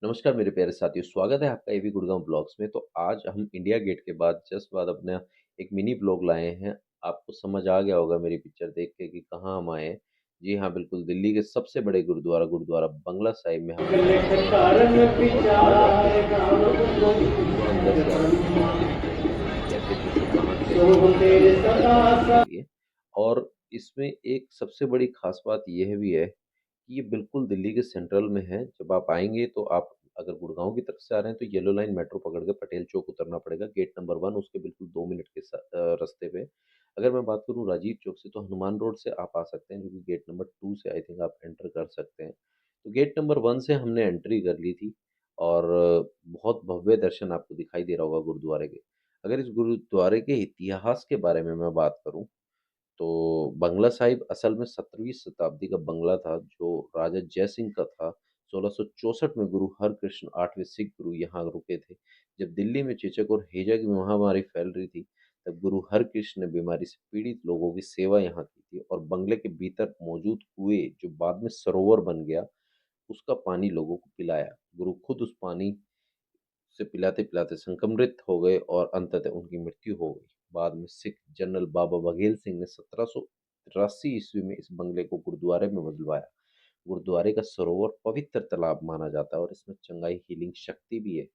नमस्कार मेरे प्यारे साथियों, स्वागत है आपका एवी गुड़गांव ब्लॉग्स में। तो आज हम इंडिया गेट के बाद जस्ट बाद अपना एक मिनी ब्लॉग लाए हैं। आपको समझ आ गया होगा मेरी पिक्चर देख के कि कहाँ हम आए हैं। जी हाँ, बिल्कुल दिल्ली के सबसे बड़े गुरुद्वारा गुरुद्वारा बंगला साहिब में हम पहुंच चुके हैं। और आज आपको पूरा अंदर से आपको दिखाएंगे कि कैसे कैसे कहाँ कैसे पहुंचा है ये सब आपको दिखाने के लिए। और इसमें एक सबसे बड़ी खास बात यह भी है कि ये बिल्कुल दिल्ली के सेंट्रल में है। जब आप आएँगे तो आप अगर गुड़गाँव की तरफ से आ रहे हैं तो येलो लाइन मेट्रो पकड़ के पटेल चौक उतरना पड़ेगा, गेट नंबर 1 उसके बिल्कुल 2 मिनट के रास्ते पे। अगर मैं बात करूँ राजीव चौक से तो हनुमान रोड से आप आ सकते हैं, जो कि गेट नंबर 2 से आई थिंक आप एंटर कर सकते हैं। तो गेट नंबर 1 से हमने एंट्री कर ली थी और बहुत भव्य दर्शन आपको दिखाई दे रहा होगा गुरुद्वारे के। अगर इस गुरुद्वारे के इतिहास के बारे में मैं बात करूँ तो बंगला साहिब असल में 17वीं शताब्दी का बंगला था, जो राजा जय सिंह का था। 1664 में गुरु हरकृष्ण 8वें सिख गुरु यहाँ रुके थे। जब दिल्ली में चेचक और हैजा की महामारी फैल रही थी, तब गुरु हरकृष्ण ने बीमारी से पीड़ित लोगों की सेवा यहाँ की थी और बंगले के भीतर मौजूद कुएं, जो बाद में सरोवर बन गया, उसका पानी लोगों को पिलाया। गुरु खुद उस पानी से पिलाते-पिलाते संक्रमित हो गए और अंततः उनकी मृत्यु हो गई। बाद में सिख जनरल बाबा बघेल सिंह ने 1783 ईस्वी में इस बंगले को गुरुद्वारे में बदलवाया। गुरुद्वारे का सरोवर पवित्र तालाब माना जाता है और इसमें चंगाई हीलिंग शक्ति भी है।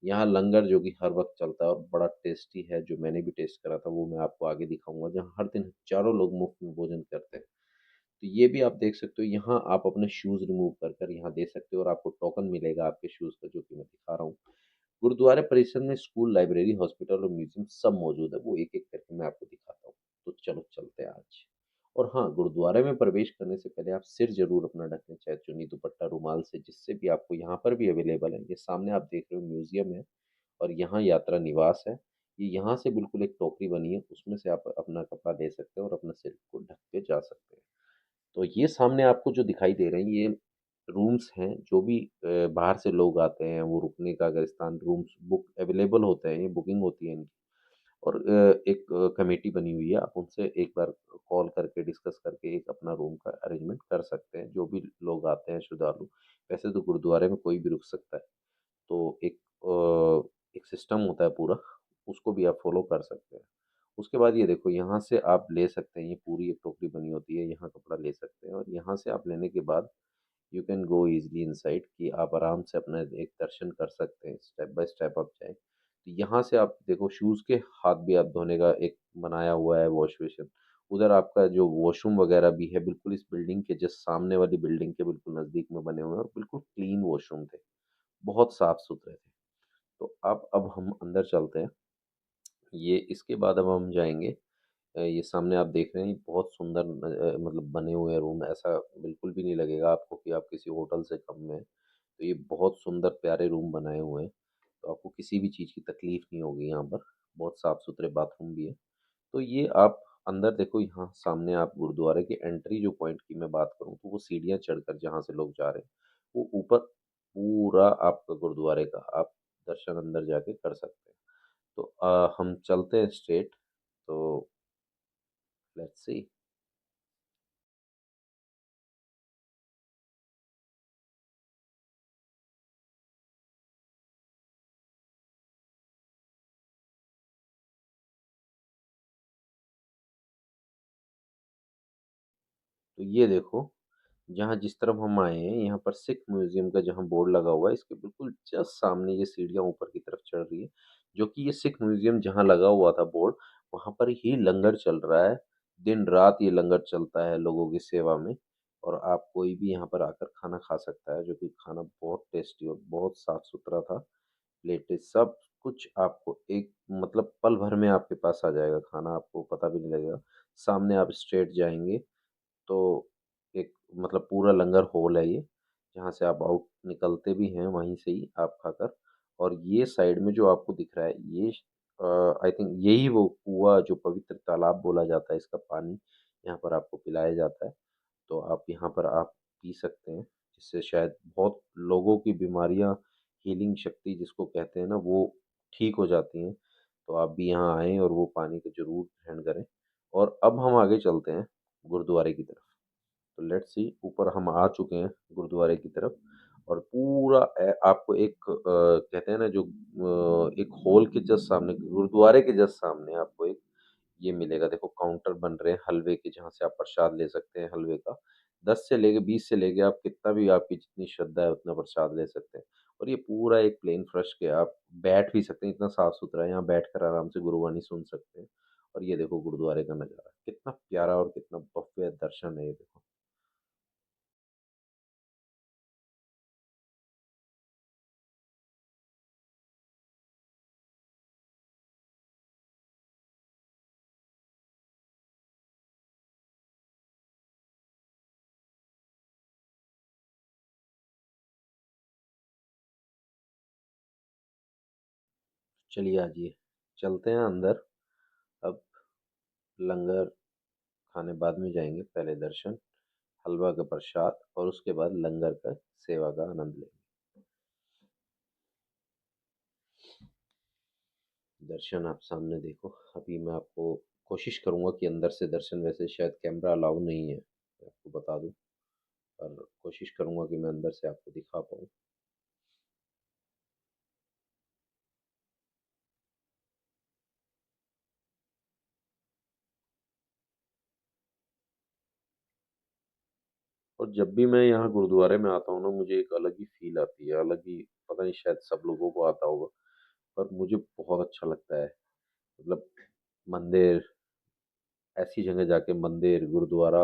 यहाँ लंगर जो कि हर वक्त चलता है और बड़ा टेस्टी है, जो मैंने भी टेस्ट करा था वो मैं आपको आगे दिखाऊंगा, जहाँ हर दिन हजारों लोग मुफ्त में भोजन करते हैं। तो ये भी आप देख सकते हो, यहाँ आप अपने शूज रिमूव कर कर यहाँ दे सकते हो और आपको टोकन मिलेगा आपके शूज का, जो कि मैं दिखा रहा हूँ। गुरुद्वारे परिसर में स्कूल, लाइब्रेरी, हॉस्पिटल और म्यूजियम सब मौजूद है। वो एक-एक करके मैं आपको दिखाता हूँ। तो चलो चलते हैं आज। और हाँ, गुरुद्वारे में प्रवेश करने से पहले आप सिर ज़रूर अपना ढक लें, चाहे चुन्नी, दुपट्टा, रुमाल से, जिससे भी आपको यहाँ पर भी अवेलेबल है। ये सामने आप देख रहे हो म्यूजियम है और यहाँ यात्रा निवास है। ये यहाँ से बिल्कुल एक टोकरी बनी है, उसमें से आप अपना कपड़ा ले सकते हो और अपना सिर को ढक के जा सकते हैं। तो ये सामने आपको जो दिखाई दे रहे हैं, ये रूम्स हैं। जो भी बाहर से लोग आते हैं, वो रुकने का अगर स्थान, रूम्स बुक अवेलेबल होते हैं, ये बुकिंग होती है इनकी। और एक कमेटी बनी हुई है, आप उनसे एक बार कॉल करके डिस्कस करके एक अपना रूम का अरेंजमेंट कर सकते हैं, जो भी लोग आते हैं श्रद्धालु। वैसे तो गुरुद्वारे में कोई भी रुक सकता है, तो एक सिस्टम होता है पूरा, उसको भी आप फॉलो कर सकते हैं। उसके बाद ये देखो, यहाँ से आप ले सकते हैं, ये पूरी एक टोकरी बनी होती है, यहाँ कपड़ा ले सकते हैं और यहाँ से आप लेने के बाद you can go easily inside, कि आप आराम से अपना एक दर्शन कर सकते हैं, स्टेप बाय स्टेप आप जाएँ। तो यहाँ से आप देखो, शूज़ के हाथ भी आप धोने का एक बनाया हुआ है वॉश बेसिन। उधर आपका जो वॉशरूम वगैरह भी है, बिल्कुल इस बिल्डिंग के जस्ट सामने वाली बिल्डिंग के बिल्कुल नज़दीक में बने हुए हैं और बिल्कुल क्लीन वॉशरूम थे, बहुत साफ-सुथरे थे। तो अब हम अंदर चलते हैं। ये इसके बाद अब हम जाएँगे, ये सामने आप देख रहे हैं, ये बहुत सुंदर मतलब बने हुए हैं रूम। ऐसा बिल्कुल भी नहीं लगेगा आपको कि आप किसी होटल से कम में हैं। तो ये बहुत सुंदर प्यारे रूम बनाए हुए हैं, तो आपको किसी भी चीज़ की तकलीफ़ नहीं होगी यहाँ पर। बहुत साफ-सुथरे बाथरूम भी है। तो ये आप अंदर देखो, यहाँ सामने आप गुरुद्वारे की एंट्री जो पॉइंट की मैं बात करूँ, तो वो सीढ़ियाँ चढ़कर जहाँ से लोग जा रहे हैं, वो ऊपर पूरा आपका गुरुद्वारे का आप दर्शन अंदर जाके कर सकते हैं। तो हम चलते हैं स्ट्रेट, तो लेट्स सी। तो ये देखो, जहाँ जिस तरफ हम आए हैं, यहाँ पर सिख म्यूज़ियम का जहाँ बोर्ड लगा हुआ है, इसके बिल्कुल जस्ट सामने ये सीढ़ियाँ ऊपर की तरफ चढ़ रही है, जो कि ये सिख म्यूज़ियम जहाँ लगा हुआ था बोर्ड, वहाँ पर ही लंगर चल रहा है। दिन-रात ये लंगर चलता है लोगों की सेवा में और आप कोई भी यहाँ पर आकर खाना खा सकता है, जो कि खाना बहुत टेस्टी और बहुत साफ-सुथरा था। प्लेटें सब कुछ आपको एक मतलब पल भर में आपके पास आ जाएगा खाना, आपको पता भी नहीं लगेगा। सामने आप स्ट्रेट जाएँगे तो एक मतलब पूरा लंगर हॉल है ये, जहाँ से आप आउट निकलते भी हैं वहीं से ही आप खाकर। और ये साइड में जो आपको दिख रहा है, ये आई थिंक यही वो कुआँ, जो पवित्र तालाब बोला जाता है, इसका पानी यहाँ पर आपको पिलाया जाता है। तो आप यहाँ पर आप पी सकते हैं, जिससे शायद बहुत लोगों की बीमारियाँ, हीलिंग शक्ति जिसको कहते हैं ना, वो ठीक हो जाती हैं। तो आप भी यहाँ आएँ और वो पानी को ज़रूर ग्रहण करें। और अब हम आगे चलते हैं गुरुद्वारे की तरफ। तो लेट्स सी, ऊपर हम आ चुके हैं गुरुद्वारे की तरफ और पूरा आपको एक कहते हैं ना जो एक हॉल के जस्ट सामने गुरुद्वारे के जस्ट सामने आपको एक ये मिलेगा। देखो काउंटर बन रहे हैं हलवे के, जहाँ से आप प्रसाद ले सकते हैं हलवे का। 10 से लेके 20 से लेके आप कितना भी, आपकी जितनी श्रद्धा है उतना प्रसाद ले सकते हैं। और ये पूरा एक प्लेन फर्श के आप बैठ भी सकते हैं, इतना साफ-सुथरा है, यहाँ बैठकर आराम से गुरुवाणी सुन सकते हैं। और ये देखो गुरुद्वारे का नज़ारा, कितना प्यारा और कितना भव्य दर्शन है ये देखो। चलिए आइए, चलते हैं अंदर। अब लंगर खाने बाद में जाएँगे, पहले दर्शन, हलवा का प्रसाद और उसके बाद लंगर का सेवा का आनंद लेंगे। दर्शन आप सामने देखो। अभी मैं आपको कोशिश करूँगा कि अंदर से दर्शन, वैसे शायद कैमरा अलाउ नहीं है, मैं आपको बता दूँ, पर कोशिश करूँगा कि मैं अंदर से आपको दिखा पाऊँ। और जब भी मैं यहाँ गुरुद्वारे में आता हूँ ना, मुझे एक अलग ही फ़ील आती है, अलग ही, पता नहीं शायद सब लोगों को आता होगा, पर मुझे बहुत अच्छा लगता है। मतलब मंदिर, ऐसी जगह जाके मंदिर, गुरुद्वारा,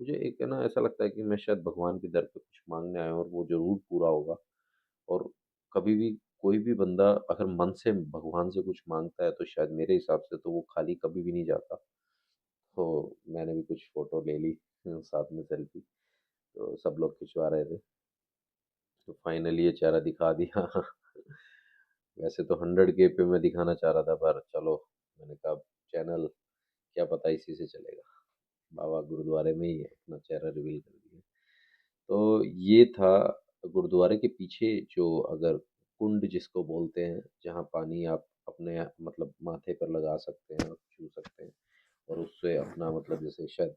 मुझे एक है ना ऐसा लगता है कि मैं शायद भगवान के दर पे कुछ माँगने आया हूँ और वो ज़रूर पूरा होगा। और कभी भी कोई भी बंदा अगर मन से भगवान से कुछ माँगता है तो शायद मेरे हिसाब से तो वो खाली कभी भी नहीं जाता। तो मैंने भी कुछ फ़ोटो ले ली, साथ में सेल्फ़ी, तो सब लोग खिंचवा रहे थे। तो फाइनली ये चेहरा दिखा दिया। वैसे तो 100 के पे मैं दिखाना चाह रहा था, पर चलो, मैंने कहा चैनल क्या पता इसी से चलेगा। बाबा गुरुद्वारे में ही है, अपना चेहरा रिवील कर दिया। तो ये था गुरुद्वारे के पीछे जो, अगर कुंड जिसको बोलते हैं, जहाँ पानी आप अपने मतलब माथे पर लगा सकते हैं और छू सकते हैं, और उससे अपना मतलब जैसे शायद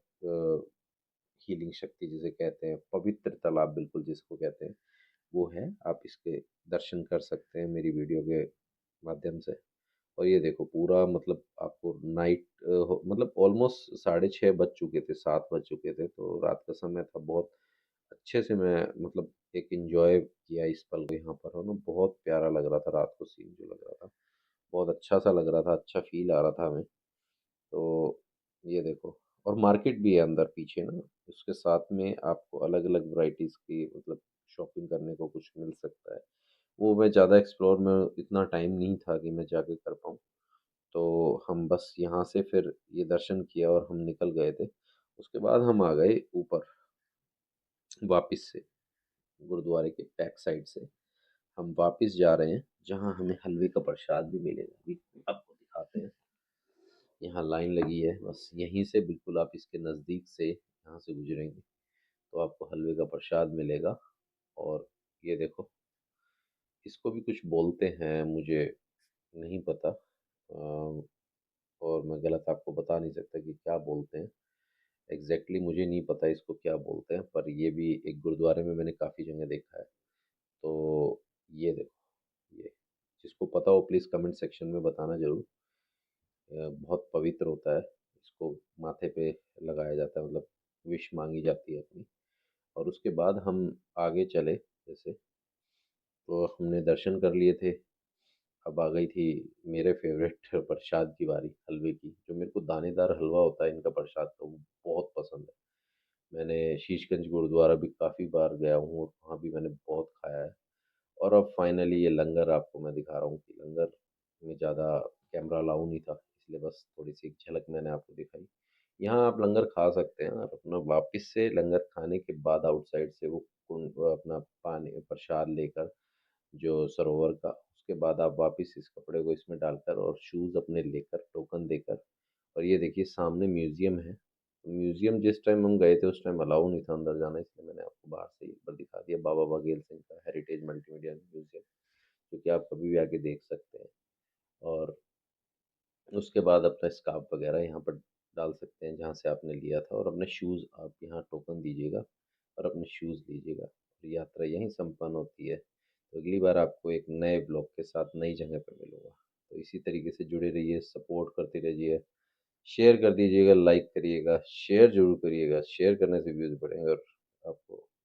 हीलिंग शक्ति जिसे कहते हैं, पवित्र तालाब बिल्कुल जिसको कहते हैं, वो है। आप इसके दर्शन कर सकते हैं मेरी वीडियो के माध्यम से। और ये देखो पूरा मतलब आपको नाइट मतलब ऑलमोस्ट 6:30 बज चुके थे, 7 बज चुके थे, तो रात का समय था। बहुत अच्छे से मैं मतलब एक एंजॉय किया इस पल को यहाँ पर, और ना बहुत प्यारा लग रहा था रात को सीन जो लग रहा था, बहुत अच्छा सा लग रहा था, अच्छा फील आ रहा था हमें। तो ये देखो, और मार्केट भी है अंदर पीछे ना, उसके साथ में आपको अलग अलग वैरायटीज़ की मतलब शॉपिंग करने को कुछ मिल सकता है। वो मैं ज़्यादा एक्सप्लोर में, इतना टाइम नहीं था कि मैं जाके कर पाऊँ। तो हम बस यहाँ से फिर ये दर्शन किया और हम निकल गए थे। उसके बाद हम आ गए ऊपर वापस से, गुरुद्वारे के बैक साइड से हम वापस जा रहे हैं, जहाँ हमें हलवे का प्रसाद भी मिलेगा। अभी आपको दिखाते हैं। यहाँ लाइन लगी है, बस यहीं से बिल्कुल आप इसके नज़दीक से यहाँ से गुजरेंगे तो आपको हलवे का प्रसाद मिलेगा। और ये देखो, इसको भी कुछ बोलते हैं, मुझे नहीं पता, और मैं गलत आपको बता नहीं सकता कि क्या बोलते हैं। एग्जैक्टली मुझे नहीं पता इसको क्या बोलते हैं, पर ये भी एक गुरुद्वारे में मैंने काफ़ी जगह देखा है। तो ये देखो, ये जिसको पता हो प्लीज़ कमेंट सेक्शन में बताना ज़रूर। बहुत पवित्र होता है, इसको माथे पे लगाया जाता है, मतलब विश मांगी जाती है अपनी। और उसके बाद हम आगे चले, जैसे तो हमने दर्शन कर लिए थे। अब आ गई थी मेरे फेवरेट प्रसाद की बारी, हलवे की। जो मेरे को दानेदार हलवा होता है इनका प्रसाद, तो वो बहुत पसंद है। मैंने शीशगंज गुरुद्वारा भी काफ़ी बार गया हूँ और वहाँ भी मैंने बहुत खाया है। और अब फाइनली ये लंगर आपको मैं दिखा रहा हूँ कि लंगर में ज़्यादा कैमरा अलाउ नहीं था, इसलिए बस थोड़ी-सी एक झलक मैंने आपको दिखाई। यहाँ आप लंगर खा सकते हैं और अपना वापस से लंगर खाने के बाद आउटसाइड से वो अपना पानी प्रसाद लेकर, जो सरोवर का, उसके बाद आप वापस इस कपड़े को इसमें डालकर और शूज़ अपने लेकर, टोकन देकर, और ये देखिए सामने म्यूज़ियम है। म्यूज़ियम जिस टाइम हम गए थे उस टाइम अलाउ नहीं था अंदर जाना, इसलिए मैंने आपको बाहर से ही एक बार दिखा दिया। बाबा बघेल सिंह का हेरिटेज मल्टीमीडिया म्यूज़ियम, जो कि आप कभी भी आके देख सकते हैं। और उसके बाद अपना स्कार्फ वगैरह यहाँ पर डाल सकते हैं जहाँ से आपने लिया था, और अपने शूज़ आप यहाँ टोकन दीजिएगा और अपने शूज़ लीजिएगा। और यात्रा यहीं संपन्न होती है। तो अगली बार आपको एक नए ब्लॉग के साथ नई जगह पे मिलूँगा। तो इसी तरीके से जुड़े रहिए, सपोर्ट करते रहिए, शेयर कर दीजिएगा, लाइक करिएगा, शेयर ज़रूर करिएगा, शेयर करने से व्यूज़ बढ़ेंगे और आपको